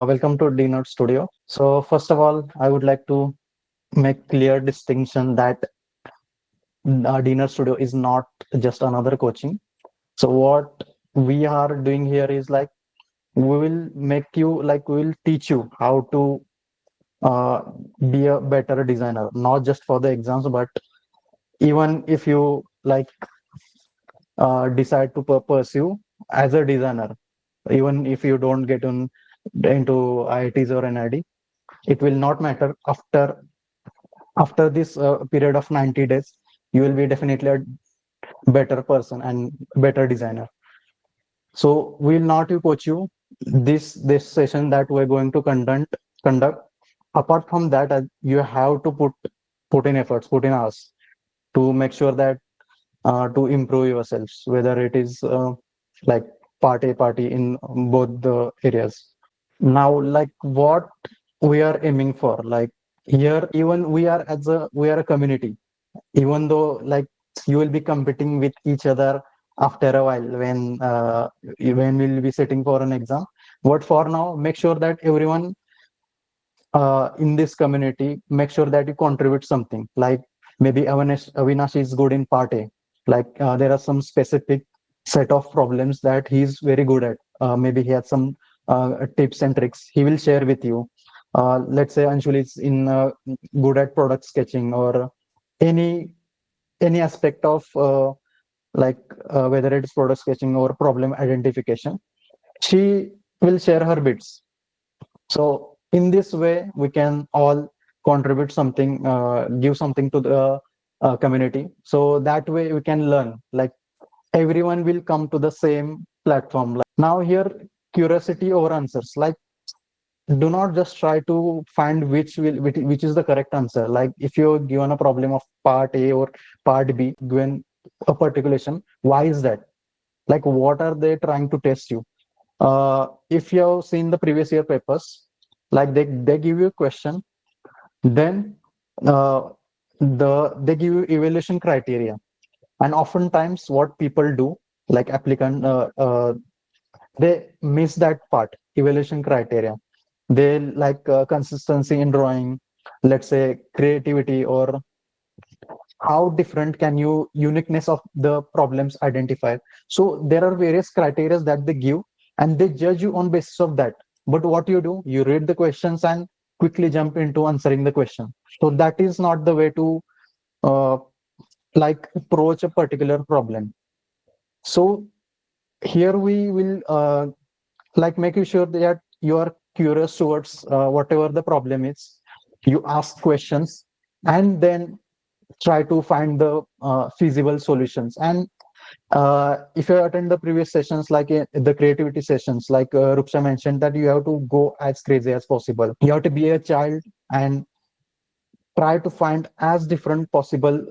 Welcome to Dnerd Studio. So first of all, I would like to make clear distinction that Dnerd Studio is not just another coaching. So what we are doing here is like we will teach you how to uh, be a better designer, not just for the exams, but even if you decide to pursue as a designer, even if you don't get into IITs or NID, it will not matter after this period of 90 days. You will be definitely a better person and better designer. So we will not coach you this session that we're going to conduct. Apart from that, you have to put in efforts, put in hours to make sure that to improve yourselves, whether it is like party in both the areas. Now, like what we are aiming for, like here, even we are a community, even though like you will be competing with each other after a while when we'll be sitting for an exam. But for now, make sure that everyone in this community, make sure that you contribute something. Like maybe Avinash is good in part A. Like there are some specific set of problems that he's very good at. Maybe he has some tips and tricks he will share with you. Let's say Anshul is in good at product sketching or any any aspect of whether it's product sketching or problem identification, she will share her bits. So in this way, we can all contribute something, give something to the community. So that way we can learn. Like everyone will come to the same platform. Like now here, curiosity over answers. Like do not just try to find which is the correct answer. Like if you're given a problem of part A or part B, given a particulation, why is that? Like what are they trying to test you? If you have seen the previous year papers, like they give you a question, then uh, they give you evaluation criteria, and oftentimes what people do, like applicant, they miss that part, evaluation criteria. They like consistency in drawing, let's say creativity, or how different can you uniqueness of the problems identified. So there are various criteria that they give, and they judge you on basis of that. But what you do, you read the questions and quickly jump into answering the question. So that is not the way to uh, like approach a particular problem. So here we will like making sure that you are curious towards whatever the problem is. You ask questions and then try to find the feasible solutions. And if you attend the previous sessions, like the creativity sessions, like Ruksha mentioned, that you have to go as crazy as possible. You have to be a child and try to find as different possible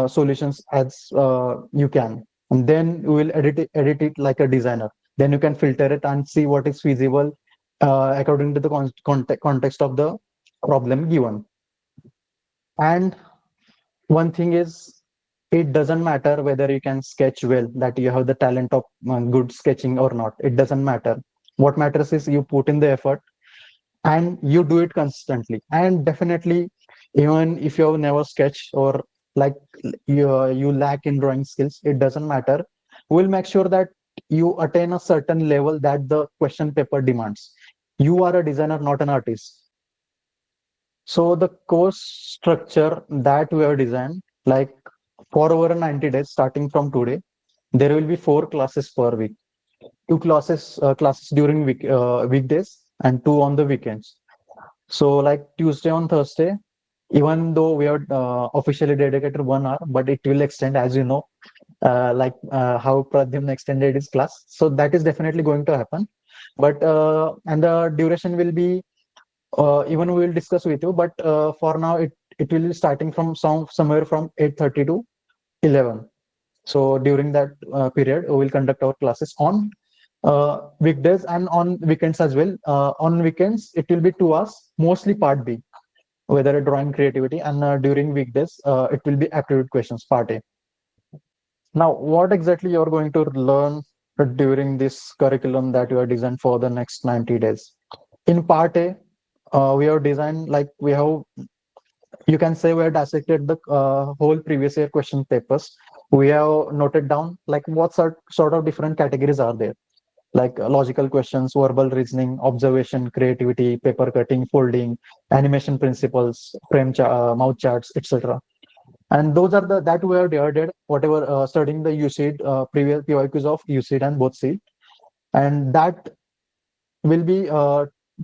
solutions as you can. And then you will edit it like a designer. Then you can filter it and see what is feasible according to the context of the problem given. And one thing is, it doesn't matter whether you can sketch well, that you have the talent of good sketching or not. It doesn't matter. What matters is you put in the effort and you do it consistently. And definitely, even if you have never sketched or like you lack in drawing skills, it doesn't matter. We'll make sure that you attain a certain level that the question paper demands. You are a designer, not an artist. So the course structure that we have designed, like for over 90 days, starting from today, there will be 4 classes per week. Two classes during weekdays and two on the weekends. So like Tuesday on Thursday, even though we have officially dedicated 1 hour, but it will extend, as you know, how Pradyumn extended his class. So that is definitely going to happen. But and the duration will be even we will discuss with you. But for now, it will be starting from somewhere from 8:30 to 11. So during that period, we will conduct our classes on weekdays and on weekends as well. On weekends, it will be 2 hours, mostly part B, whether a drawing creativity, and during weekdays, it will be aptitude questions, part A. Now, what exactly you're going to learn during this curriculum that you are designed for the next 90 days? In part A, we have designed like we have, you can say we have dissected the whole previous year question papers. We have noted down like what sort of different categories are there, like logical questions, verbal reasoning, observation, creativity, paper cutting, folding, animation principles, mouth charts, etc. And those are the that we have divided whatever studying the UCEED previous PYQs of UCEED and both SEED, and that will be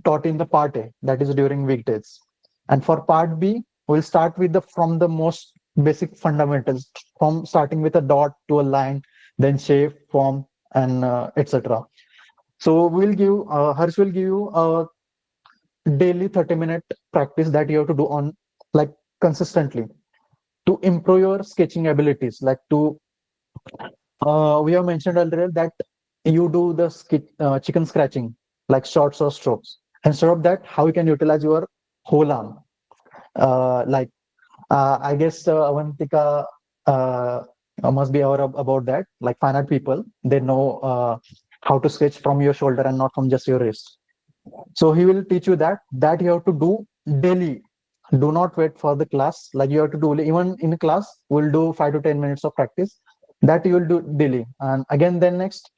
taught in the part A, that is during weekdays. And for part B, we'll start with the from the most basic fundamentals, from starting with a dot to a line, then shape, form, and etc. So we'll give Harsh will give you a daily 30-minute practice that you have to do on like consistently to improve your sketching abilities. Like to we have mentioned earlier that you do the chicken scratching, like shots or strokes. Instead of that, how you can utilize your whole arm. Like I guess Avantika must be aware about that. Like fine art people, they know how to sketch from your shoulder and not from just your wrist. So he will teach you that you have to do daily. Do not wait for the class. Like you have to do even in class, we'll do 5 to 10 minutes of practice. That you will do daily. And again, then next,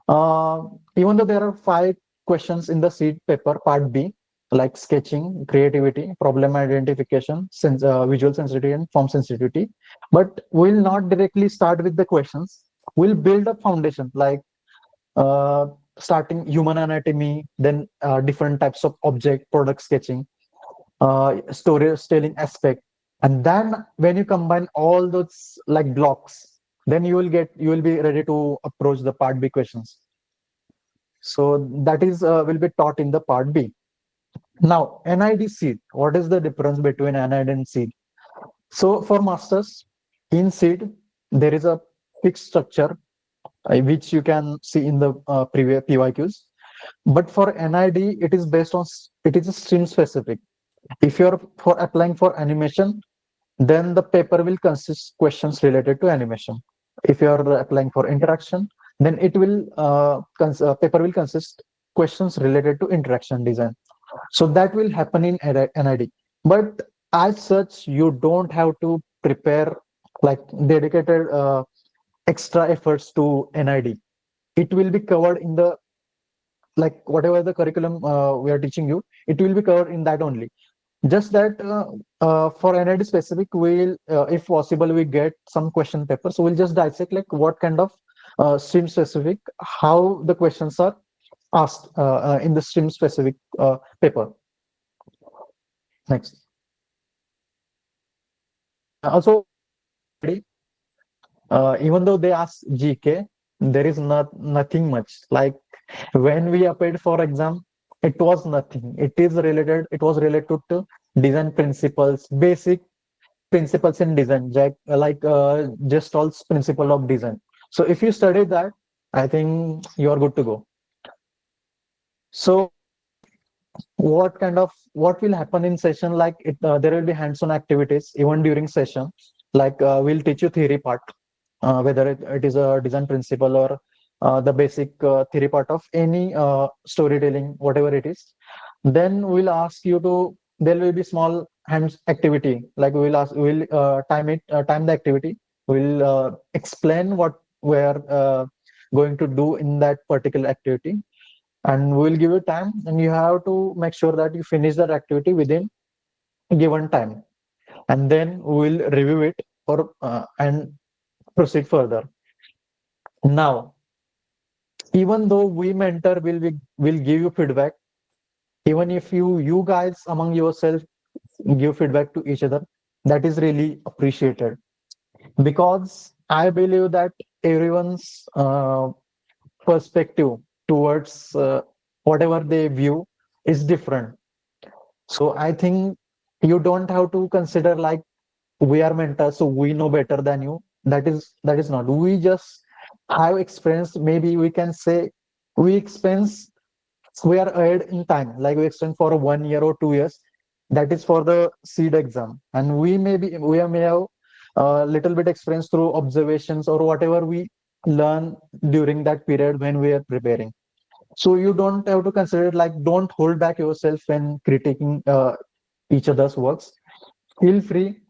uh, even though there are 5 questions in the seed paper, part B, like sketching, creativity, problem identification, visual sensitivity, and form sensitivity, but we'll not directly start with the questions. We'll build a foundation, like uh, starting human anatomy, then different types of object, product sketching, storytelling aspect, and then when you combine all those like blocks, then you will be ready to approach the part B questions. So that is will be taught in the part B. Now, NID seed. What is the difference between NID and seed? So for masters in seed, there is a fixed structure which you can see in the previous PYQs. But for NID, it is based on it is stream specific. If you're for applying for animation, then the paper will consist questions related to animation. If you are applying for interaction, then it will paper will consist questions related to interaction design. So that will happen in NID. But as such, you don't have to prepare like dedicated extra efforts to NID. It will be covered in the like whatever the curriculum we are teaching you, it will be covered in that only. Just that for NID specific, we'll, if possible, we get some question paper. So we'll just dissect like what kind of stream specific, how the questions are asked in the stream specific paper. Next. Also, even though they ask GK, there is nothing much. Like when we applied for exam, it was nothing. It was related to design principles, basic principles in design, like Gestall's principle of design. So if you study that, I think you are good to go. So what will happen in session? Like there will be hands-on activities even during session. Like we'll teach you theory part, whether it is a design principle or the basic theory part of any storytelling, whatever it is. Then we'll ask you to. There will be small hands activity. Like we'll time the activity. We'll explain what we are going to do in that particular activity, and we'll give you time, and you have to make sure that you finish that activity within given time, and then we'll review it or and proceed further. Now, even though we mentor will give you feedback, even if you guys among yourself give feedback to each other, that is really appreciated, because I believe that everyone's perspective towards whatever they view is different. So I think you don't have to consider like we are mentors, so we know better than you. That is not. We just have experience. Maybe we can say we experience we are ahead in time. Like we extend for 1 year or 2 years. That is for the seed exam, and we may have a little bit experience through observations or whatever we learn during that period when we are preparing. So you don't have to consider, like, don't hold back yourself when critiquing each other's works. Feel free.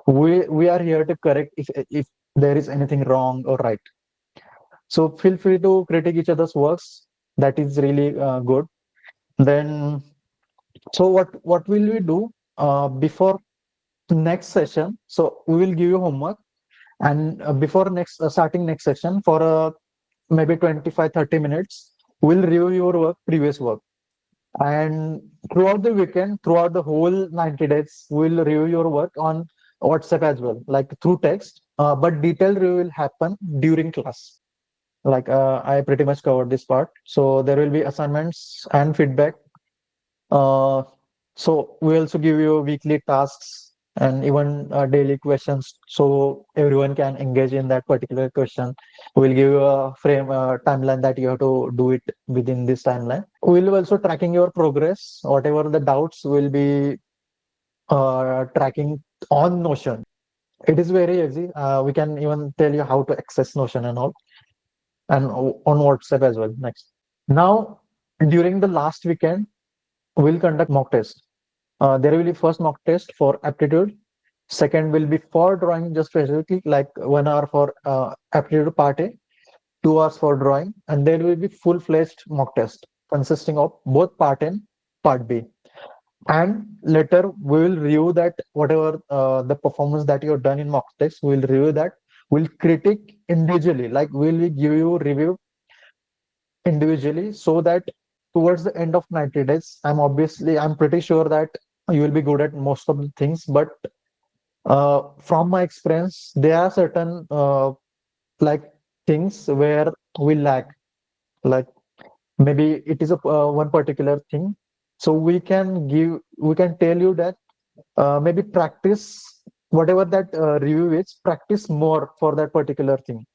We are here to correct if there is anything wrong or right. So feel free to critique each other's works. That is really good. Then, so what will we do before next session? So we will give you homework, and before next starting next session for maybe 25-30 minutes, we'll review your work, previous work. And throughout the weekend, throughout the whole 90 days, we'll review your work on WhatsApp as well, like through text. But detailed review will happen during class. Like I pretty much covered this part. So there will be assignments and feedback. Uh, so we also give you weekly tasks and even daily questions, so everyone can engage in that particular question. We'll give you a frame timeline that you have to do it within this timeline. We'll also tracking your progress. Whatever the doubts will be tracking on Notion. It is very easy. We can even tell you how to access Notion and all, and on WhatsApp as well. Next. Now, during the last weekend, we'll conduct mock test. There will be first mock test for aptitude. Second will be for drawing, just specifically like 1 hour for aptitude part A, 2 hours for drawing, and there will be full-fledged mock test consisting of both part A and part B. And later we will review that whatever the performance that you've done in mock test, we'll review that. We'll critique individually, like we'll give you review individually, so that towards the end of 90 days, I'm pretty sure that you will be good at most of the things. But from my experience, there are certain like things where we lack. Like maybe it is a one particular thing. So we can tell you that maybe practice whatever that review is, practice more for that particular thing.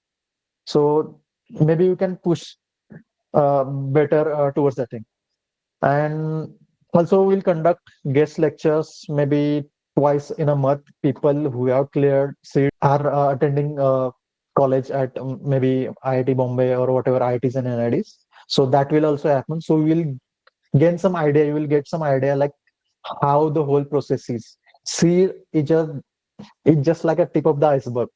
So maybe you can push better towards that thing. And also we'll conduct guest lectures maybe twice in a month. People who have cleared CEED are attending college at maybe IIT Bombay or whatever IITs and NIDs. So that will also happen. So we will gain some idea. You will get some idea like how the whole process is. CEED is just like a tip of the iceberg.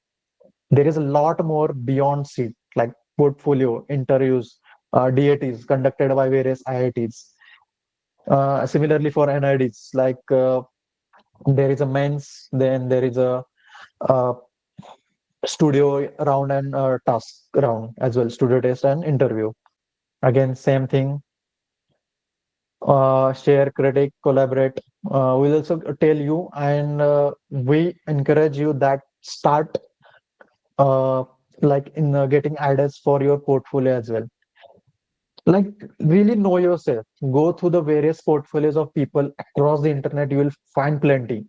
There is a lot more beyond CEED, like portfolio, interviews, DATs conducted by various IITs. Similarly for NIDs, like there is a men's, then there is a uh, studio round and task round as well, studio test and interview. Again, same thing. Share, critic, collaborate. We'll also tell you, and we encourage you that start uh, like in getting ideas for your portfolio as well. Like really know yourself. Go through the various portfolios of people across the internet. You will find plenty,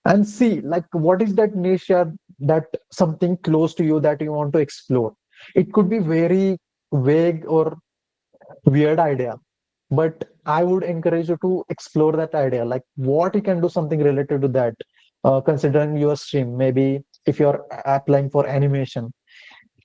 and see like what is that niche or that something close to you that you want to explore. It could be very vague or weird idea, but I would encourage you to explore that idea, like what you can do something related to that. Considering your stream, maybe if you're applying for animation,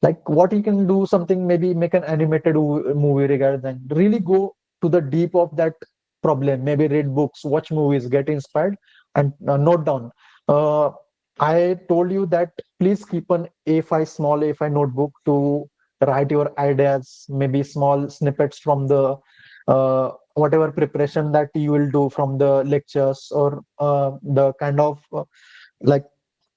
like what you can do something, maybe make an animated movie regarding that. Really go to the deep of that problem. Maybe read books, watch movies, get inspired, and note down. uh, I told you that please keep an A5, small A5 notebook to write your ideas, maybe small snippets from the whatever preparation that you will do from the lectures, or the kind of like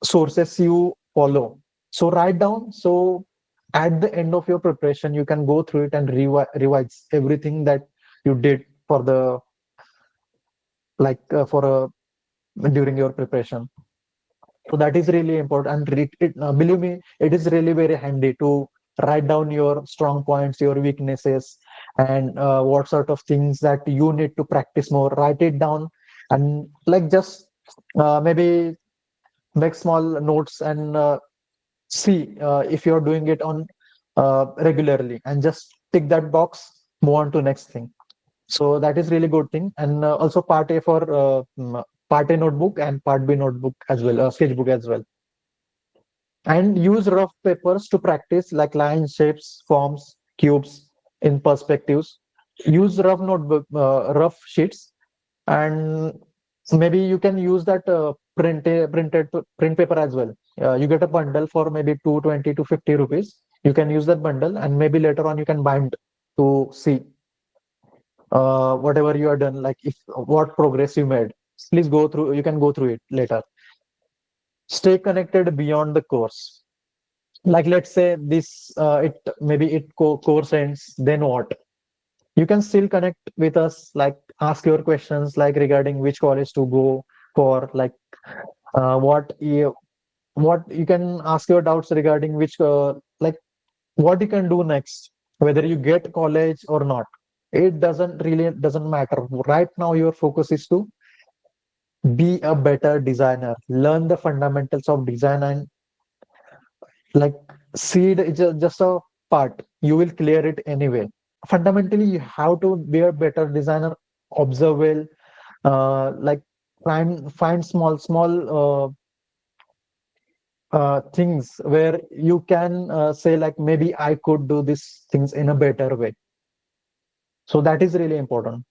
sources you follow. So write down. So at the end of your preparation, you can go through it and revise everything that you did for the like for during your preparation. So that is really important. And believe me, it is really very handy to write down your strong points, your weaknesses, and what sort of things that you need to practice more. Write it down, and like just maybe make small notes, and see if you're doing it on regularly, and just tick that box, move on to next thing. So that is really good thing. And also part A for part A notebook and part B notebook as well, sketchbook as well. And use rough papers to practice like lines, shapes, forms, cubes in perspectives. use rough notebook, rough sheets, and maybe you can use that print paper as well. You get a bundle for maybe 220 to 50 rupees. You can use that bundle, and maybe later on you can bind to see whatever you are done, like if what progress you made. Please go through. You can go through it later. Stay connected beyond the course. Like let's say this, it maybe course ends. Then what? You can still connect with us, like ask your questions, like regarding which college to go for, like what you can ask your doubts regarding which like what you can do next, whether you get college or not. It doesn't matter. Right now, your focus is to be a better designer, learn the fundamentals of design, and like seed is just a part. You will clear it anyway. Fundamentally, you have to be a better designer, observe well, like find small things where you can say like maybe I could do these things in a better way. So that is really important.